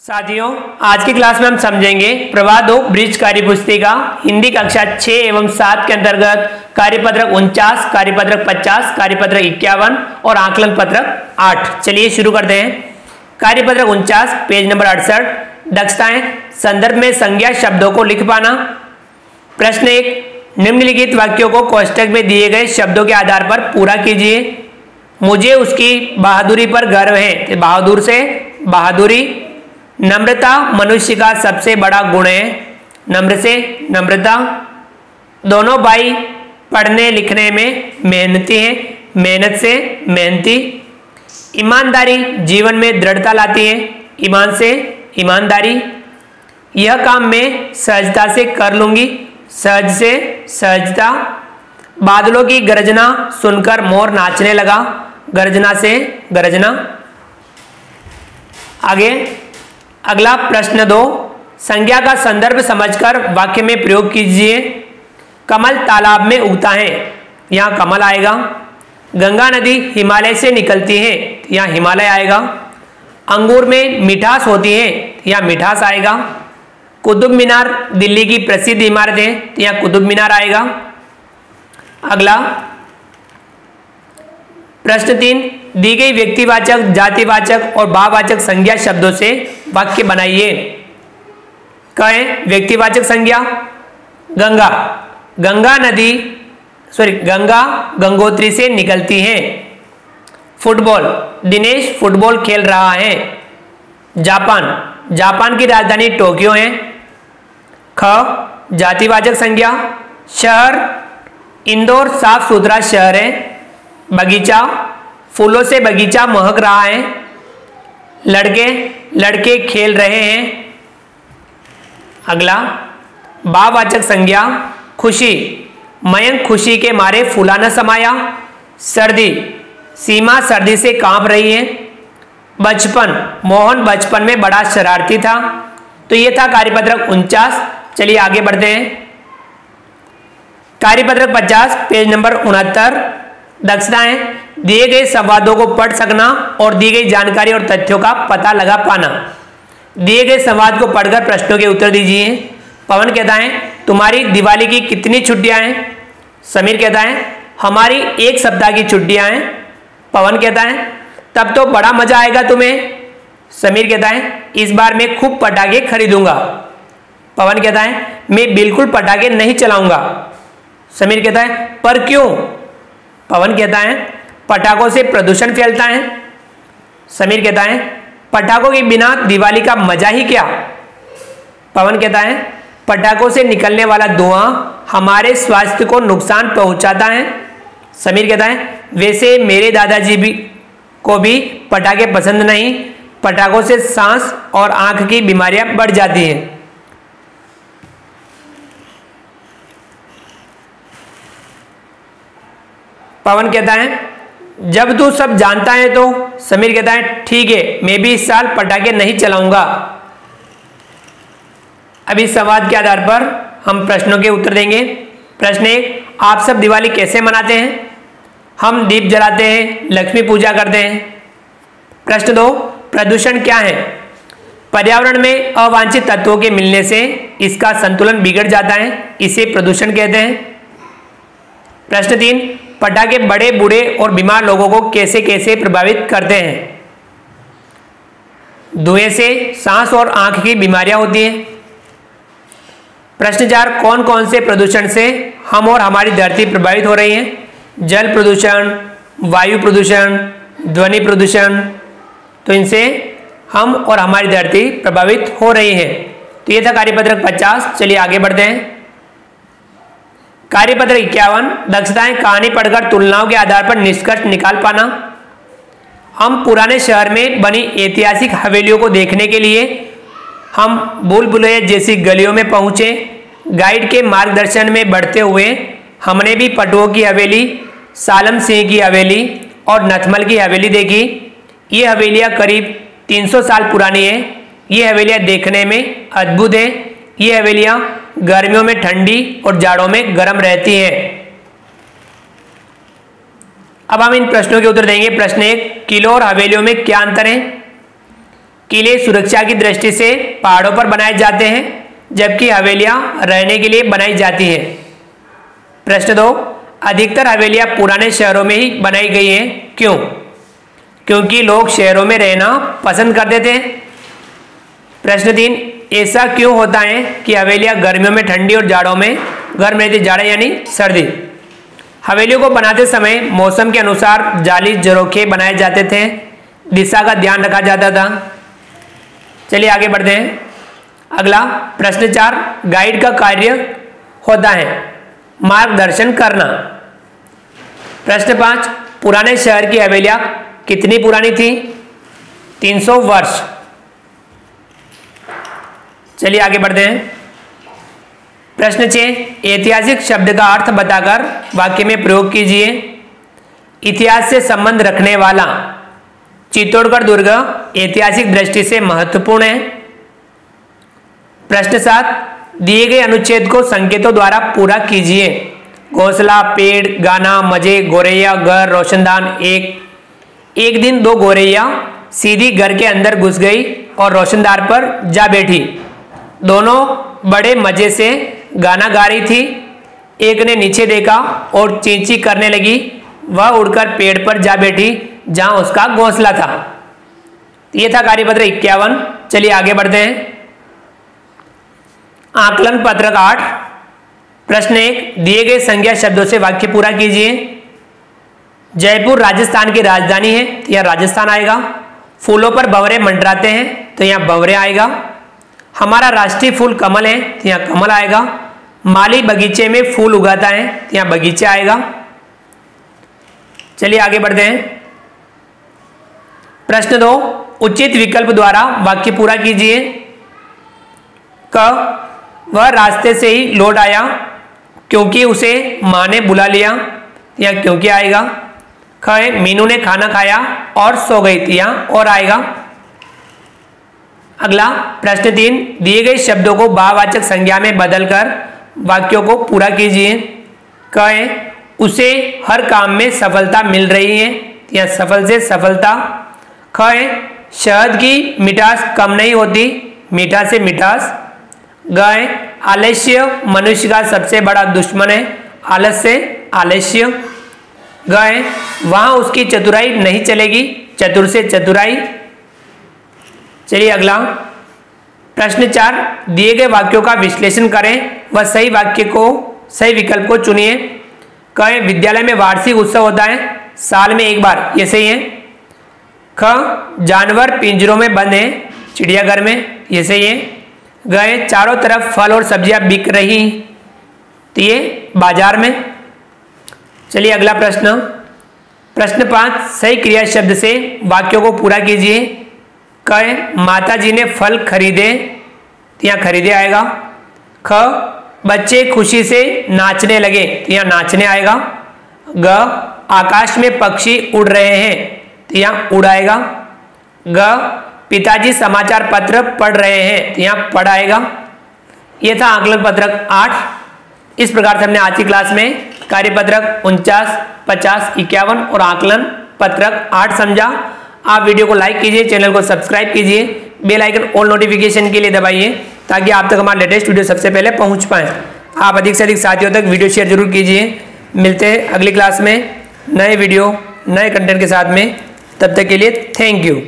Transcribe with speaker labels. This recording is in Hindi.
Speaker 1: साथियों, आज की क्लास में हम समझेंगे प्रवाह 2 ब्रिज कार्यपुस्तिका हिंदी कक्षा 6 एवं 7 के अंतर्गत कार्यपत्रक 49, कार्यपत्रक 50, कार्यपत्रक 51 और आकलन पत्रक 8। चलिए शुरू करते हैं। कार्यपत्रक 49 पेज नंबर 68। दक्षताएं संदर्भ में संज्ञा शब्दों को लिख पाना। प्रश्न 1, निम्नलिखित वाक्यों को कोष्टक में दिए गए शब्दों के आधार पर पूरा कीजिए। मुझे उसकी बहादुरी पर गर्व है। बहादुर से बहादुरी। नम्रता मनुष्य का सबसे बड़ा गुण है। नम्र से नम्रता। दोनों भाई पढ़ने लिखने में मेहनती हैं। मेहनत से मेहनती। ईमानदारी जीवन में दृढ़ता लाती है। ईमान से ईमानदारी। यह काम मैं सहजता से कर लूंगी। सहज से सहजता। बादलों की गर्जना सुनकर मोर नाचने लगा। गर्जना से गर्जना। आगे अगला प्रश्न 2, संज्ञा का संदर्भ समझकर वाक्य में प्रयोग कीजिए। कमल तालाब में उगता है। यहाँ कमल आएगा। गंगा नदी हिमालय से निकलती है। यहाँ हिमालय आएगा। अंगूर में मिठास होती है। यहाँ मिठास आएगा। कुतुब मीनार दिल्ली की प्रसिद्ध इमारत है। यहाँ कुतुब मीनार आएगा। अगला प्रश्न 3, दी गई व्यक्तिवाचक, जातिवाचक और भाववाचक संज्ञा शब्दों से वाक्य बनाइए। कहें व्यक्तिवाचक संज्ञा गंगा। गंगा नदी गंगा गंगोत्री से निकलती है। फुटबॉल दिनेश फुटबॉल खेल रहा है। जापान जापान की राजधानी टोक्यो है। ख जातिवाचक संज्ञा शहर इंदौर साफ सुथरा शहर है। बगीचा फूलों से बगीचा महक रहा है। लड़के लड़के खेल रहे हैं। अगला भाववाचक संज्ञा खुशी मयंक खुशी के मारे फूला न समाया। सर्दी सीमा सर्दी से कांप रही है। बचपन मोहन बचपन में बड़ा शरारती था। तो यह था कार्यपत्रक 49। चलिए आगे बढ़ते हैं। कार्यपत्रक 50 पेज नंबर 69। दक्षताएं दिए गए संवादों को पढ़ सकना और दी गई जानकारी और तथ्यों का पता लगा पाना। दिए गए संवाद को पढ़कर प्रश्नों के उत्तर दीजिए। पवन कहता है तुम्हारी दिवाली की कितनी छुट्टियां हैं। समीर कहता है हमारी 1 सप्ताह की छुट्टियां हैं। पवन कहता है तब तो बड़ा मजा आएगा तुम्हें। समीर कहता है इस बार मैं खूब पटाखे खरीदूंगा। पवन कहता है मैं बिल्कुल पटाखे नहीं चलाऊंगा। समीर कहता है पर क्यों। पवन कहता है पटाखों से प्रदूषण फैलता है। समीर कहता है पटाखों के बिना दिवाली का मजा ही क्या। पवन कहता है पटाखों से निकलने वाला धुआं हमारे स्वास्थ्य को नुकसान पहुंचाता है। समीर कहता है वैसे मेरे दादाजी को भी पटाखे पसंद नहीं। पटाखों से सांस और आंख की बीमारियां बढ़ जाती हैं। पवन कहता है जब तू सब जानता है तो। समीर कहता है ठीक है मैं भी इस साल पटाखे नहीं चलाऊंगा। अब इस संवाद के आधार पर हम प्रश्नों के उत्तर देंगे। प्रश्न 1, आप सब दिवाली कैसे मनाते हैं। हम दीप जलाते हैं, लक्ष्मी पूजा करते हैं। प्रश्न 2, प्रदूषण क्या है। पर्यावरण में अवांछित तत्वों के मिलने से इसका संतुलन बिगड़ जाता है, इसे प्रदूषण कहते हैं। प्रश्न 3, पटाखे बड़े बूढ़े और बीमार लोगों को कैसे कैसे प्रभावित करते हैं। धुएं से सांस और आंख की बीमारियां होती हैं। प्रश्न 4, कौन कौन से प्रदूषण से हम और हमारी धरती प्रभावित हो रही है। जल प्रदूषण, वायु प्रदूषण, ध्वनि प्रदूषण। तो इनसे हम और हमारी धरती प्रभावित हो रही है। तो यह था कार्यपत्रक 50। चलिए आगे बढ़ते हैं। कार्यपत्र 51, दक्षताएं कहानी पढ़कर तुलनाओं के आधार पर निष्कर्ष निकाल पाना। हम पुराने शहर में बनी ऐतिहासिक हवेलियों को देखने के लिए हम भूल भुलैया जैसी गलियों में पहुंचे। गाइड के मार्गदर्शन में बढ़ते हुए हमने भी पटुओं की हवेली, सालम सिंह की हवेली और नथमल की हवेली देखी। ये हवेलियां करीब 300 साल पुरानी है। ये हवेलियां देखने में अद्भुत है। ये हवेलियां गर्मियों में ठंडी और जाड़ों में गर्म रहती हैं। अब हम इन प्रश्नों के उत्तर देंगे। प्रश्न 1, किलों और हवेलियों में क्या अंतर है। किले सुरक्षा की दृष्टि से पहाड़ों पर बनाए जाते हैं, जबकि हवेलियां रहने के लिए बनाई जाती हैं। प्रश्न 2, अधिकतर हवेलियां पुराने शहरों में ही बनाई गई हैं, क्यों? क्योंकि लोग शहरों में रहना पसंद करते थे। प्रश्न 3, ऐसा क्यों होता है कि हवेलियां गर्मियों में ठंडी और जाड़ों में गर्म रहती, जाड़ा यानी सर्दी। हवेलियों को बनाते समय मौसम के अनुसार जाली झरोखे बनाए जाते थे, दिशा का ध्यान रखा जाता था। चलिए आगे बढ़ते हैं। अगला प्रश्न 4, गाइड का कार्य होता है मार्गदर्शन करना। प्रश्न 5, पुराने शहर की हवेलियां कितनी पुरानी थी? 300 वर्ष। चलिए आगे बढ़ते हैं। प्रश्न 6, ऐतिहासिक शब्द का अर्थ बताकर वाक्य में प्रयोग कीजिए। इतिहास से संबंध रखने वाला। चित्तौड़गढ़ दुर्ग ऐतिहासिक दृष्टि से महत्वपूर्ण है। प्रश्न 7, दिए गए अनुच्छेद को संकेतों द्वारा पूरा कीजिए। घोंसला, पेड़, गाना, मजे, गोरैया, घर, रोशनदान। एक दिन 2 गोरैया सीधी घर के अंदर घुस गई और रोशनदार पर जा बैठी। दोनों बड़े मजे से गाना गा रही थी। एक ने नीचे देखा और चींची करने लगी। वह उड़कर पेड़ पर जा बैठी जहां उसका घोंसला था। यह था कार्यपत्र 51। चलिए आगे बढ़ते हैं। आकलन पत्रक 8। प्रश्न 1, दिए गए संज्ञा शब्दों से वाक्य पूरा कीजिए। जयपुर राजस्थान की राजधानी है, तो यह राजस्थान आएगा। फूलों पर भंवरे मंडराते हैं, तो यहां भंवरे आएगा। हमारा राष्ट्रीय फूल कमल है, तो यहां कमल आएगा। माली बगीचे में फूल उगाता है, तो यहां बगीचा आएगा। चलिए आगे बढ़ते हैं। प्रश्न 2, उचित विकल्प द्वारा वाक्य पूरा कीजिए। क, वह रास्ते से ही लौट आया क्योंकि उसे मां ने बुला लिया, या क्योंकि आएगा। ख, मीनू ने खाना खाया और सो गई थी, यहां और आएगा। अगला प्रश्न 3, दिए गए शब्दों को भाववाचक संज्ञा में बदलकर वाक्यों को पूरा कीजिए। क, उसे हर काम में सफलता मिल रही है, या सफल से सफलता। ख, शहद की मिठास कम नहीं होती, मीठा से मिठास। ग, आलस्य मनुष्य का सबसे बड़ा दुश्मन है, आलस से आलस्य। ग, वहां उसकी चतुराई नहीं चलेगी, चतुर से चतुराई। चलिए अगला प्रश्न 4, दिए गए वाक्यों का विश्लेषण करें व सही वाक्य को सही विकल्प को चुनिए। क, विद्यालय में वार्षिक उत्सव होता है साल में एक बार, ये सही है। ख, जानवर पिंजरों में बंद हैं चिड़ियाघर में, ये सही है। ग, चारों तरफ फल और सब्जियां बिक रही, तो ये बाजार में। चलिए अगला प्रश्न। प्रश्न 5, सही क्रिया शब्द से वाक्यों को पूरा कीजिए। क, माता जी ने फल खरीदे, तो यहाँ खरीदे आएगा। ख, बच्चे खुशी से नाचने लगे, तो यहाँ नाचने आएगा। ग, आकाश में पक्षी उड़ रहे हैं, तो यहाँ उड़ आएगा। ग, पिताजी समाचार पत्र पढ़ रहे हैं, तो यहाँ पढ़ आएगा। यह था आकलन पत्रक 8। इस प्रकार से हमने आज की क्लास में कार्यपत्रक 49, 50, 51 और आकलन पत्रक 8 समझा। आप वीडियो को लाइक कीजिए, चैनल को सब्सक्राइब कीजिए, बेल आइकन ऑल नोटिफिकेशन के लिए दबाइए ताकि आप तक हमारा लेटेस्ट वीडियो सबसे पहले पहुंच पाए। आप अधिक से अधिक साथियों तक वीडियो शेयर जरूर कीजिए। मिलते हैं अगली क्लास में नए वीडियो नए कंटेंट के साथ में। तब तक के लिए थैंक यू।